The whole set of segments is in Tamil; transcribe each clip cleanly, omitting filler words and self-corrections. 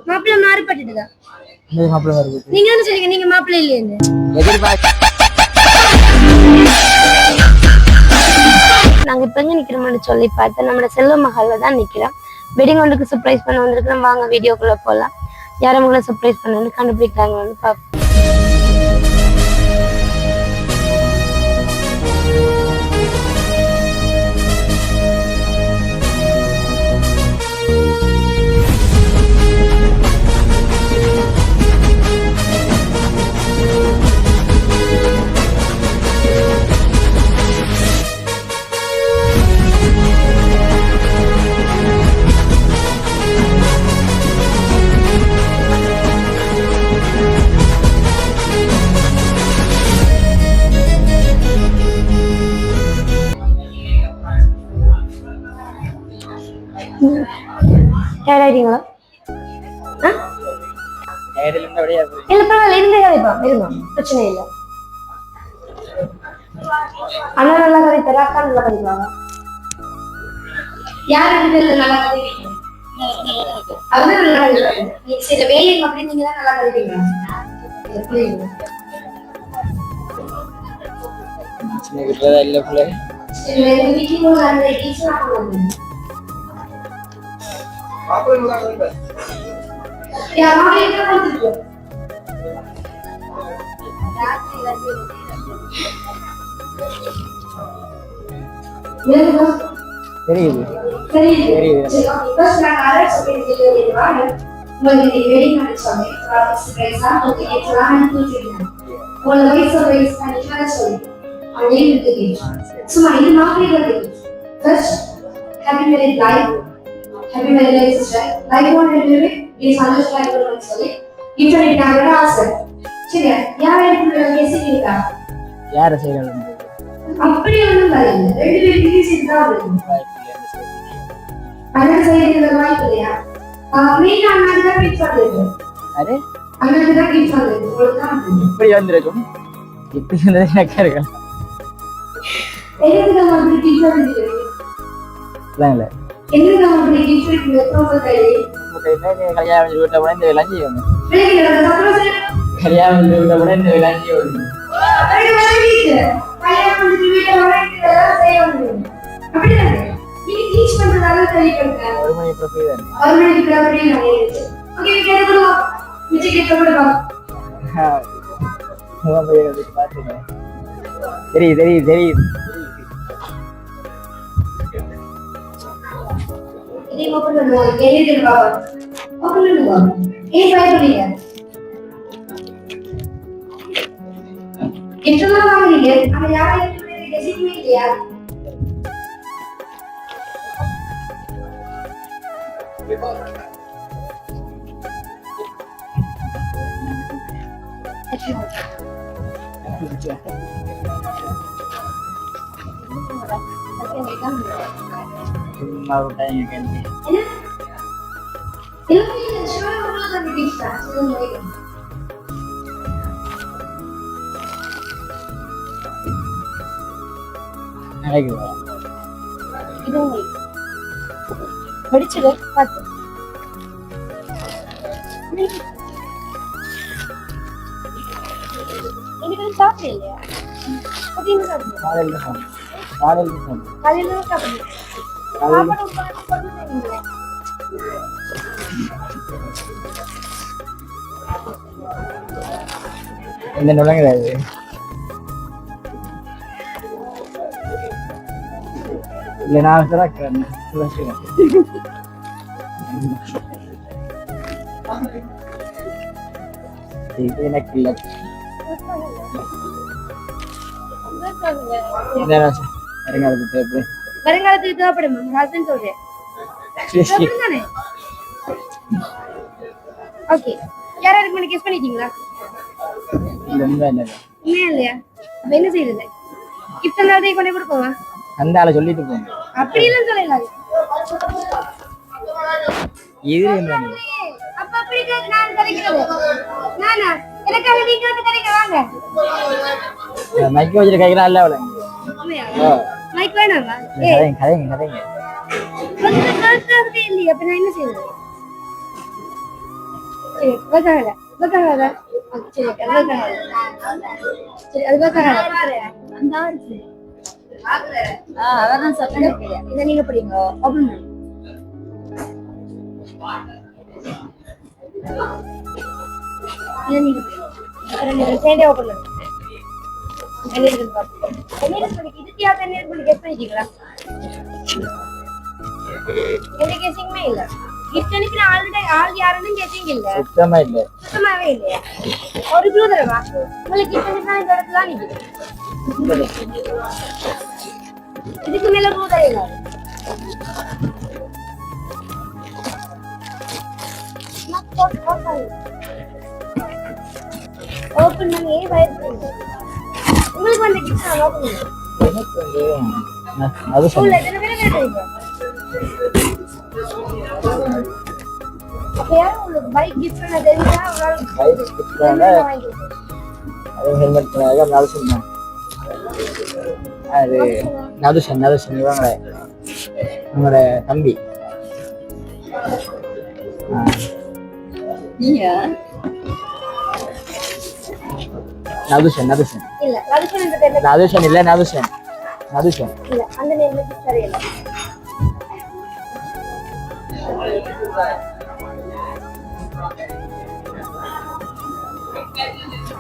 மாப்பிள்ளை மாறிப்பட்டுதா நீங்க என்ன சொல்றீங்க? நீங்க மாப்பிள்ளை இல்லையே. நாங்க இப்ப எங்க நிக்கிறோம்னு சொல்லி பார்த்தா நம்ம செல்வ மஹால்ல தான் நிக்கிறோம். வெட்டிங் ஒன்றுக்கு சர்ப்ரைஸ் பண்ண வந்திருக்கிறோம். வாங்க வீடியோக்குள்ள போலாம். யாரும் உங்களை சர்ப்ரைஸ் பண்ணணும்னு கண்டுபிடிக்கிறாங்கன்னு பாப்போம். டயர்டாயிட்டீங்களா? இல்ல பரவாயில்ல, இருந்தே கதைப்பா, இருந்தோம், பிரச்சனை இல்லை. அண்ணா நல்லா கதைப்பாரு, அக்கா நல்லா கதைப்பாங்க. யாரு நல்லா கதைப்பீங்க? அதுதான் நல்லா கதைப்பாங்க. சில வேலை அப்படி நீங்க தான் நல்லா கதைப்பீங்க. Happy married life, sister. Like one delivery, please understand your sorry. Internet camera answer. சரியா? யாரை எடுத்து பேசிட்டீங்க? யாரை செய்யலாம்? அப்படி ஒண்ணும் இல்ல. ரெண்டு பேரும் சேர்ந்தா வரும். அண்ணா செய்யறது வாய்ப்பு இல்லையா? மீன் அண்ணா தான் கிஃப்ட் பண்ணுது. அரே அண்ணா தான் கிஃப்ட் பண்ணுது. உங்களுக்கு இப்படி வந்திருக்கும். இப்படி வந்தது எனக்கு இருக்கா? எதுக்கு நம்ம இப்படி கிஃப்ட் பண்ணுது? இல்ல என்ன நம்ம கிஃப்ட் கொடுத்தோம் கையில கல்யாணம் வீட்டை கூட இந்த விளைஞ்சி கல்யாணம் வீட்டை கூட இந்த விளைஞ்சி ஒரு மணி தெரியுது தெரியுது தெரியுது. open the door. Get it in Baba. Open the door. Hey, bye, Priya. If you are not here, I am going to designate here. Mau tanya kan? Ini siapa yang mau lagi bisa? Lagi apa? Itu nih. படிச்சது பார்த்து. ini kan சாப்பிடல இல்லையா? அது என்ன சாப்பிடுங்க? காலையில சாப்பிடுங்க. இந்த நுழைங்கிறது இல்லை நான் திறக்கிறேன் இது எனக்கு இல்லை வருங்காலத்துக்கு தேவைப்படும் ஹஸ்பண்ட் சொல்றேன். ஓகே யாராருக்கு மணி கெஸ் பண்ணிட்டீங்களா? உண்மையா இல்லையா? அப்ப என்ன செய்யறது? கிஃப்ட் எல்லாத்தையும் கொண்டு கொடுப்போமா? அந்த ஆளை சொல்லிட்டு போங்க. அப்படி எல்லாம் சொல்லலாம். இது என்ன? அப்ப அப்படி நான் கரெக்கிறது. நானா எனக்காக நீங்க வந்து கரெக்ட் வாங்க. மைக் வச்சிட்டு கையில இல்ல அவள. உண்மையா? மைக் வேணாமா கதைங்க கதைங்க இல்லையா அப்ப நான் என்ன செய்யறது சரி பக்கால பக்கால சரி பக்கால சரி அது பக்கால அந்த ஆச்சு அதான் சத்தம் இத நீங்க படிங்க ஓபன் பண்ணு இத நீங்க ரெண்டு சேர்ந்தே ஓபன் பண்ணு என்ன இருக்கு பாப்போம் என்ன படிக்கு இது யார் என்ன பண்ணி கெஸ் பண்ணிட்டீங்களா எந்த கெஸிங்மே இல்ல கிஃப்ட் அனுப்பின ஆள் யாருன்னு கெஸிங் இல்ல சுத்தமாவே இல்ல ஒரு க்ளூ தரவா உங்களுக்கு கிஃப்ட் அனுப்பினா இந்த இடத்துல நிக்குது இதுக்கு மேல க்ளூ தரல ஓபன் பண்ணி பயப்படுங்க உங்களுக்கு வந்து கிஃப்ட் நான் ஓபன் பண்ணுங்க அது சொல்ல எத்தனை பேர் கேட்டீங்க அப்ப யாரும் உங்களுக்கு பைக் கிஃப்ட் பண்ண தெரிஞ்சா பைக் கிஃப்ட் பண்ண அது ஹெல்மெட் பண்ணாங்க நான் சொன்னேன் அது நதுஷன் உங்களோட தம்பி நதுஷன் இல்ல நதுஷன் இந்த பேர்ல நதுஷன் இல்ல நதுஷன் இல்ல அந்த நேம்ல சரியில்லை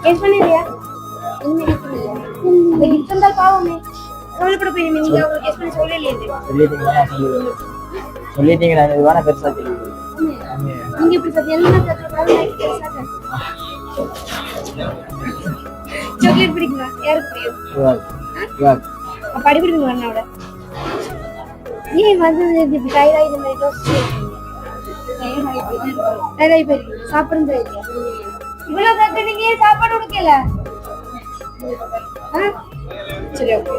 கெஸ் பண்ணியா இன்னும் கெஸ் பண்ணலையா இந்த கிஃப்ட் வந்தா பாவமே அவளை கூட போய் நீங்க அவங்க கெஸ் பண்ணி சொல்லிட்டீங்களா இது வேணா பெருசா தெரியுது நீங்க இப்படி சொல்லி எல்லாம் சாக்லேட் பிடிக்குமா யாருக்கு பிடிக்கும் படி பிடிக்குமா அண்ணாவோட ஏன் வந்து இப்படி டைராய் இந்த மாதிரி டைராய் போயிருக்கு சாப்பிடுறது இல்லையா இவ்வளவு கட்டு நீங்க சாப்பாடு கொடுக்கல சரி ஓகே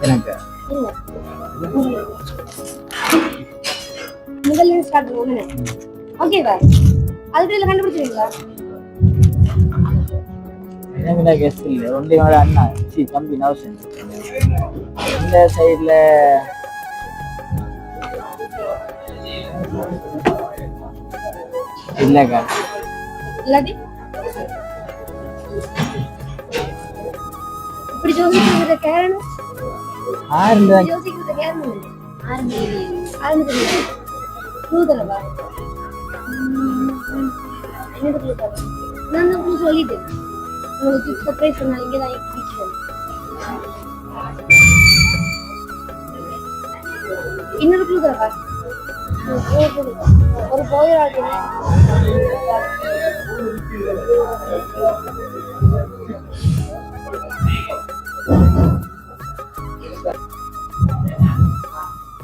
எனக்கு இல்ல முதல்ல ஸ்டார்ட் பண்ணுவோம் ஓகேவா அதுக்குள்ள கண்டுபிடிச்சிருக்கீங்களா என்ன கெஸ் இல்ல ஒன்றியோட அண்ணா தம்பி நவசன் இந்த சைடுல இல்லக்கா இல்லாட்டி இப்படி யோசிக்கிறது காரணம் யோசிக்கிறது காரணம் ஆரம்பிக்கிறீங்க தூதரவா என்னது தூதரவா நான் தான் சொல்லிட்டேன் உங்களுக்கு சர்ப்ரைஸ் பண்ணா இங்கே தான் இன்னொரு தூதரவா ஒரு போயிராது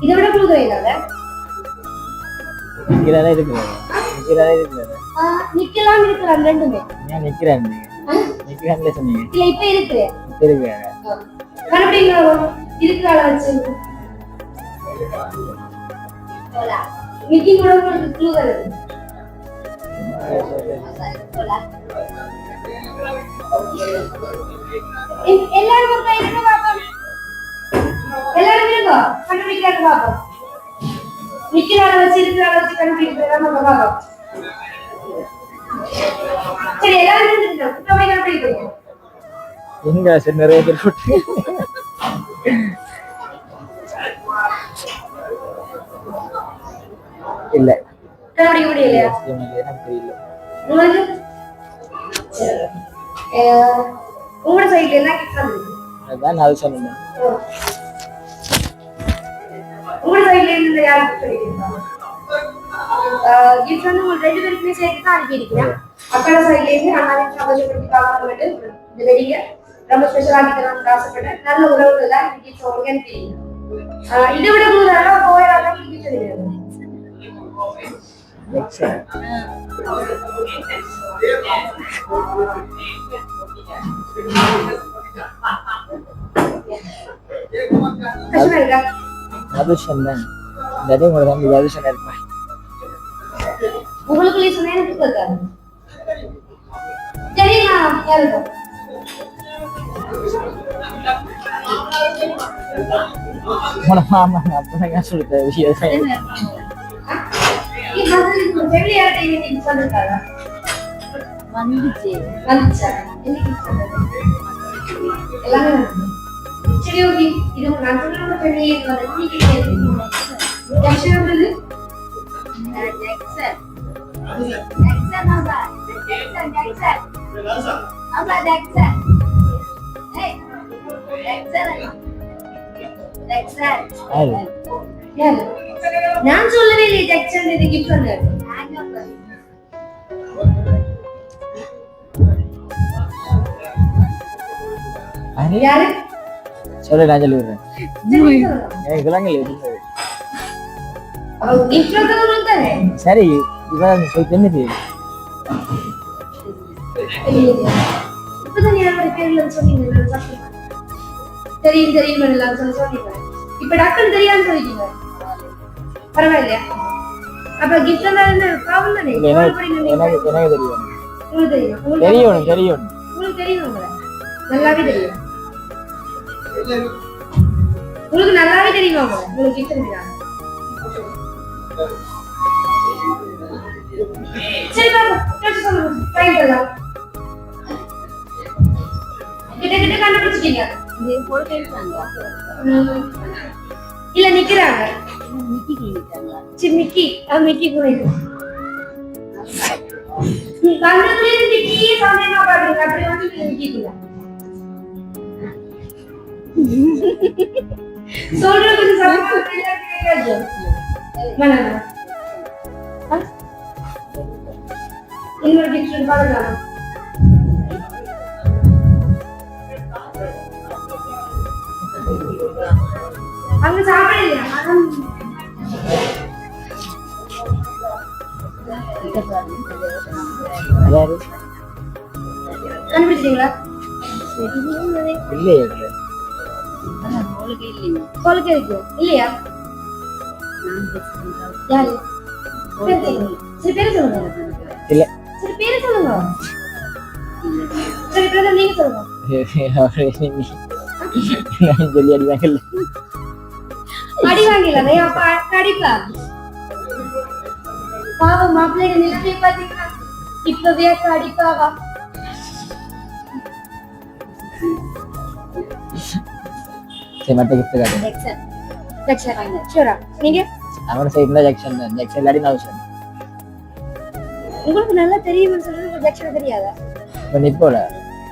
இதை விட புது இல்லாத நிக்கிறதா இருக்கு நிக்கலாம் இருக்கிறான் ரெண்டுமே ஏன் நிக்கிறான்ல சொன்னீங்க இல்ல இப்ப இருக்கு கண்டுபிடிங்க இருக்கிறாள வச்சு போலா மீட்டிங் கூட உங்களுக்கு க்ளூ வருது போலா எல்லாரும் ஒரு கை எடுங்க பாப்போம் எல்லாரும் இருங்க கண்டுபிடிக்கிறாங்க பாப்போம் நிக்கிறாள வச்சு இருக்கிறாள வச்சு கண்டுபிடிக்கிறாங்க நம்ம பாப்போம் சரி எல்லாரும் இருந்துங்க குட்டமே கண்டுபிடிக்கிறீங்க எங்க சரி நிறைய பேர் போட்டு இல்ல கண்டுபிடிக்க முடியலையா எனக்கு தெரியல உங்களுக்கு உங்களோட சைடுல என்ன கிஃப்ட் வந்திருக்கு அதான் நான் சொன்னேன் உங்களோட சைடுல இருந்து யார் கிஃப்ட் பண்ணிருக்காங்க கிஃப்ட் வந்து உங்களுக்கு ரெண்டு பேருக்குமே சேர்த்து தான் அனுப்பியிருக்கேன் அக்காட சைடுல இருந்து அண்ணாவின் சந்தோஷப்படுத்தி பார்க்கறது இந்த வெடிங்க ரொம்ப ஸ்பெஷல் ஆக்கி தரணும்னு ஆசைப்பட்டேன் நல்ல உறவுகள் எல்லாம் கிஃப்ட் உங்களுக்கு அனுப்பியிருக்கேன் இதை விட முதல்ல போயிடாதான் கிஃப்ட் கிடையாது உங்களுக்கு சொன்னேன் தெரியுமா யாருக்கு உங்களோட மாமா அப்பதான் காசு கொடுத்த விஷயம் ஃபேமிலி யார்கிட்ட இன்னைக்கு சொல்லிருக்காரா வந்துச்சு வந்துச்சா இன்னைக்கு சொன்னது எல்லாமே நடந்தது. சரி ஓகே இது நான் சொன்ன ஃபேமிலி வந்து இன்னைக்கு ஜங்ஷன் வந்தது ஜெக்சன் ஜெக்சன் ஆபா ஜெக்சன் ஜெக்சன் ஆபா ஜெக்சன் ஏய் ஜெக்சன் ஜெக்சன் யாரு யாரு நான் சொல்லவே இல்லை ஜங்ஷன் இது கிஃப்ட் சொன்னேன் யாரு யாரு சொல்லு நான் சொல்லிடுறேன் சரி சொல்லுங்க. எனக்கு விளங்கல அவ கிஃப்ட் வந்து தானே சரி இவன் போய் தெரிஞ்சுட்டு இப்பதான் யாரோட பேர்ல சொன்னீங்க நான் சாப்பிட்டேன். தெரியும் தெரியும் எல்லாம் சொன்னீங்க இப்ப டக்குன்னு தெரியான்னு சொல்லிட்டீங்க பரவாயில்லையா அப்ப கிஃப்ட் எல்லாம் என்ன ப்ராப்ளம் தானே எனக்கு எனக்கு எனக்கு தெரியும் உங்களுக்கு தெரியும் தெரியும் தெரியும் உங்களுக்கு தெரியும் உங்களை நல்லாவே தெரியும் உங்களுக்கு நல்லாவே தெரியுமா உங்களை உங்களுக்கு கிஃப்ட் தெரியும் சரி பாப்பா கேட்டு சொல்லுங்க டைம் எல்லாம் கிட்ட கிட்ட கண்டுபிடிச்சிட்டீங்க இது போட்டு இருக்காங்க இல்ல நிக்கிறாங்க நிக்கி கிளிக்காங்க சரி மிக்கி மிக்கி கூட இருக்கு நீ கண்ணத்துல மிக்கி சமயமா பாடுங்க அப்படி வந்து மிக்கிங்க சொல்றது கொஞ்சம் சமயமா கேட்காது வேணாம் இன்னொரு கிஃப்ட் பாருங்க அங்க சாப்பிடலையா யாரு கண்டுபிடிச்சிட்டீங்களா இல்லையே உங்களுக்கு இல்லைங்க சொல்லுங்க இருக்கு இல்லையா யாரு பேர் சொல்லுங்க. சரி பேர் சொல்லுங்க இல்ல சரி பேர் சொல்லுங்க சரி பிரதர் நீங்க சொல்லுங்க நான் சொல்லி அடிவாங்கல்ல அடி வாங்கல அப்பா கடிப்பா பாவம் மாப்பிள்ளைங்க நிலைமை பாத்தீங்கன்னா இப்பவே கடிப்பாவா சரி மற்ற கிஃப்ட் காட்டு ஜெக்சன் ஜக்ஷன் ஷூரா நீங்க அவன சைடுல ஜங்ஷன் தான் ஜங்ஷன் இல்லாடி நவுஷன் உங்களுக்கு நல்லா தெரியும்னு சொல்றது ஜக்ஷன் தெரியாதா இப்போ நிப்போல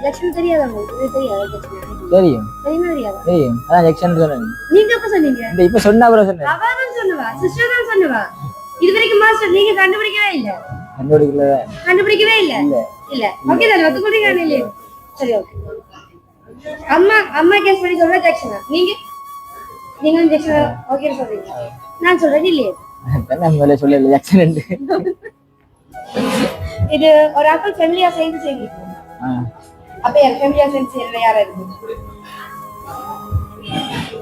ஜக்ஷன் தெரியாதா உங்களுக்கு இது தெரியாதா ஜக்ஷன் தெரியும் தெரியுமா தெரியாதா தெரியும் அதான் ஜங்ஷன் சொன்னேன் நீங்க எப்ப சொன்னீங்க இந்த இப்ப சொன்னா அப்புறம் சொன்னேன் அவ தான் சொன்னவா சிஸ்டர் தான் சொன்னவா இது வரைக்கும் மாஸ்டர் நீங்க கண்டுபிடிக்கவே இல்ல கண்டுபிடிக்கல கண்டுபிடிக்கவே இல்ல இல்ல ஓகே தான் ஒத்துக்கொள்றீங்க இல்லையா சரி ஓகே அம்மா அம்மா கேஸ் பண்ணி சொல்ற ஜக்ஷனா நீங்க ஜக்ஷன் ஓகே சொல்றீங்க நான் சொல்றது இல்லையே நான் முதல்ல சொல்லல ஜங்ஷன் இது ஒரு ஆக்கள் ஃபேமிலியா சேர்ந்து செய்வீங்க அப்ப யார் ஃபேமிலியா சேர்ந்து செய்யற யாரா இருக்கு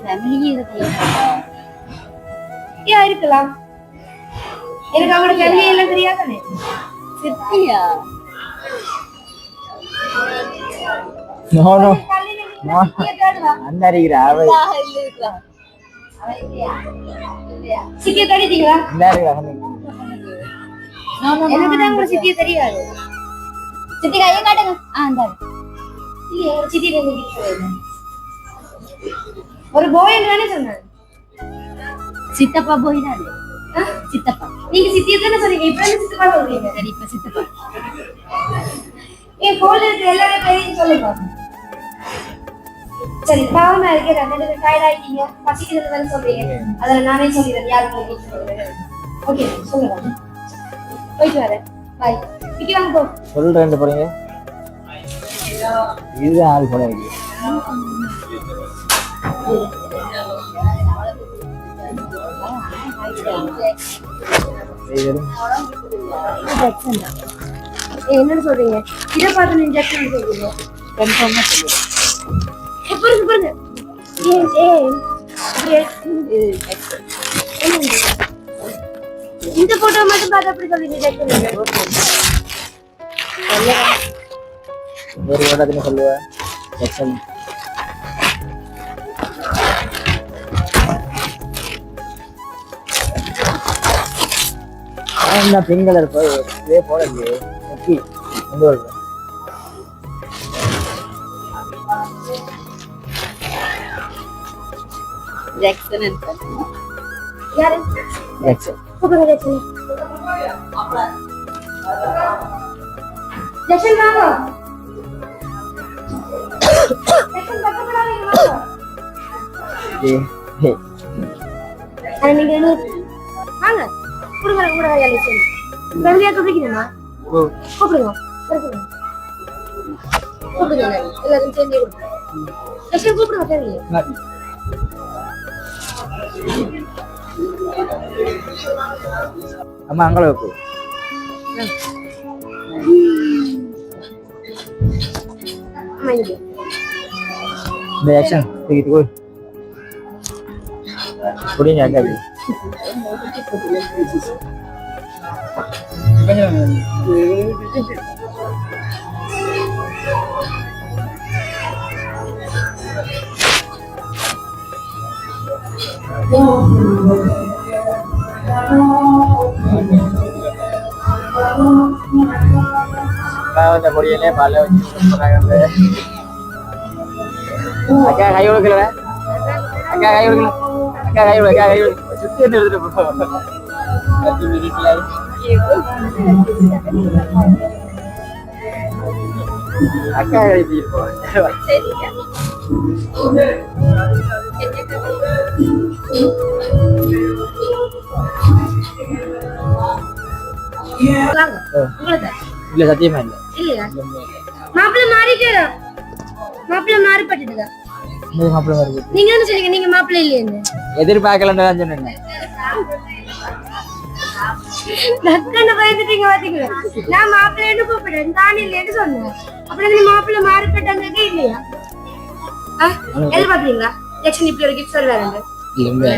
ஃபேமிலி இருக்கு யா இருக்கலாம் எனக்கு அவங்களோட ஃபேமிலி எல்லாம் தெரியாதானே சித்தியா நோ நோ அந்த அறிகிற அவ இல்ல சித்தியை தேடிட்டீங்களா இந்த அறிகிற எனக்கு தான் உங்க சித்தியை தெரியாது சித்தி கையை காட்டுங்க அந்த இல்லையே ஒரு சித்தி ஒரு போய் தானே சொன்னேன் சித்தப்பா போய் தான் சித்தப்பா நீங்க சித்தியை தானே சொன்னீங்க இப்ப என்ன சித்தப்பா சொல்றீங்க சரி இப்ப சித்தப்பா என் போன்ல இருக்க எல்லாரும் பேரையும் சொல்லுங்க சரி பாவமா இருக்கே ரெண்டு டயர்ட் ஆயிட்டீங்க பசிக்கிறது தானே சொல்றீங்க அதில் நானே சொல்லிடுறேன் யாருக்கு ஓகே சொல்லுங்க போயிட்டு வரேன் பாய் விக்கி வாங்க போ சொல்றேன் போறீங்க இதுதான் ஆள் போல இருக்கு என்னன்னு சொல்றீங்க இதை பார்த்து இன்ஜெக்ஷன் சொல்றீங்க கன்ஃபார்மா சொல்லுங்க பாருங்க பாருங்க இந்த போட்டோ மட்டும் பார்த்து அப்படி சொல்றீங்க இன்ஜெக்ஷன் வேறு எவ்வளோ சொல்லுவேன் ஜங்ஷன் என்ன பிங்க் கலர் போய் இதே போடலையே எப்படி கொண்டு வருவேன் ஜாக்சன் யாரு ஜாக்சன் கூப்பிடுங்க ஜெக்சன் ஜெக்சன் வாங்க ஜெக்சன் பக்கத்துல வாங்க ஏ அட நீங்க என்ன வாங்க கூடுங்க கூட யாரு சொல்லு ரவியா கூப்பிடுறீங்களா ஓ கூப்பிடுங்க கூப்பிடுங்க கூப்பிடுங்க எல்லாரும் சேர்ந்து கூப்பிடுங்க ஜெக்சன் கூப்பிடுங்க தெரியல அம்மா அங்கே வைப்பு அம்மா இங்க இந்த ஆக்ஷன் தூக்கிட்டு போய் குடிங்க அக்காது இந்த பொடியிலே பல வச்சு அக்கா கை கொடுக்கல அக்கா கை கொடுக்கல அக்கா கை கொடுக்க கை சுத்தி எடுத்துட்டு போ 10 மினிட்ல அக்கா கை தீர்ப்போ வாங்க உங்களுக்கு இல்ல சத்தியமா இல்ல இல்லையா மாப்பிள்ளை மாறிட்டா மாப்பிள்ளை மாறிப்பட்டுதா இந்த மாப்பிள்ளை வருது நீங்க என்ன சொல்றீங்க நீங்க மாப்பிள்ளை இல்லையேன்னு எதிர்பார்க்கலன்னு தான் சொன்னேன் டக்குன்னு பயந்துட்டீங்க பாத்தீங்களா நான் மாப்பிள்ளைன்னு கூப்பிடுறேன் தான் இல்லைன்னு சொன்னேன் அப்புறம் நீ மாப்பிள்ளை மாறிப்பட்டாங்க இல்லையா எதிர்பார்த்தீங்களா ஜெக்சன் இப்படி ஒரு கிஃப்ட் சொல்றாரு இல்ல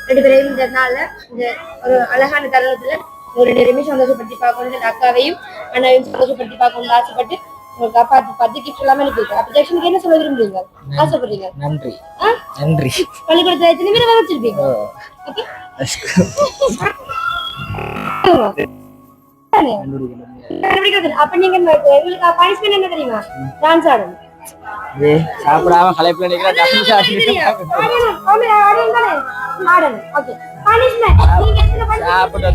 ரெண்டு பேரும் இந்த நாள்ல இந்த ஒரு அழகான தருணத்துல ஒரு நிமிஷம் சந்தோஷப்படுத்தி பார்க்கணும் இந்த அக்காவையும் அண்ணாவையும் சந்தோஷப்படுத்தி பார்க்கணும்னு ஆசைப்பட்டு உங்களுக்கு பார்த்து கிஃப்ட் எல்லாமே அனுப்பியிருக்கேன் அப்ப ஜெக்சனுக்கு என்ன சொல்ல விரும்புறீங்க ஆசைப்படுறீங்க நன்றி நன்றி பள்ளிக்கூடத்துல எத்தனை பேரை வச்சிருப்பீங்க ஓகே அப்ப நீங்க உங்களுக்கு பனிஷ்மெண்ட் என்ன தெரியுமா டான்ஸ் ஆடணும் சாப்பிடாம கலைப்புல நிக்கிறேன் ஆடணும் ஓகே பனிஷ்மெண்ட் நீங்க எத்தனை சாப்பிட்டு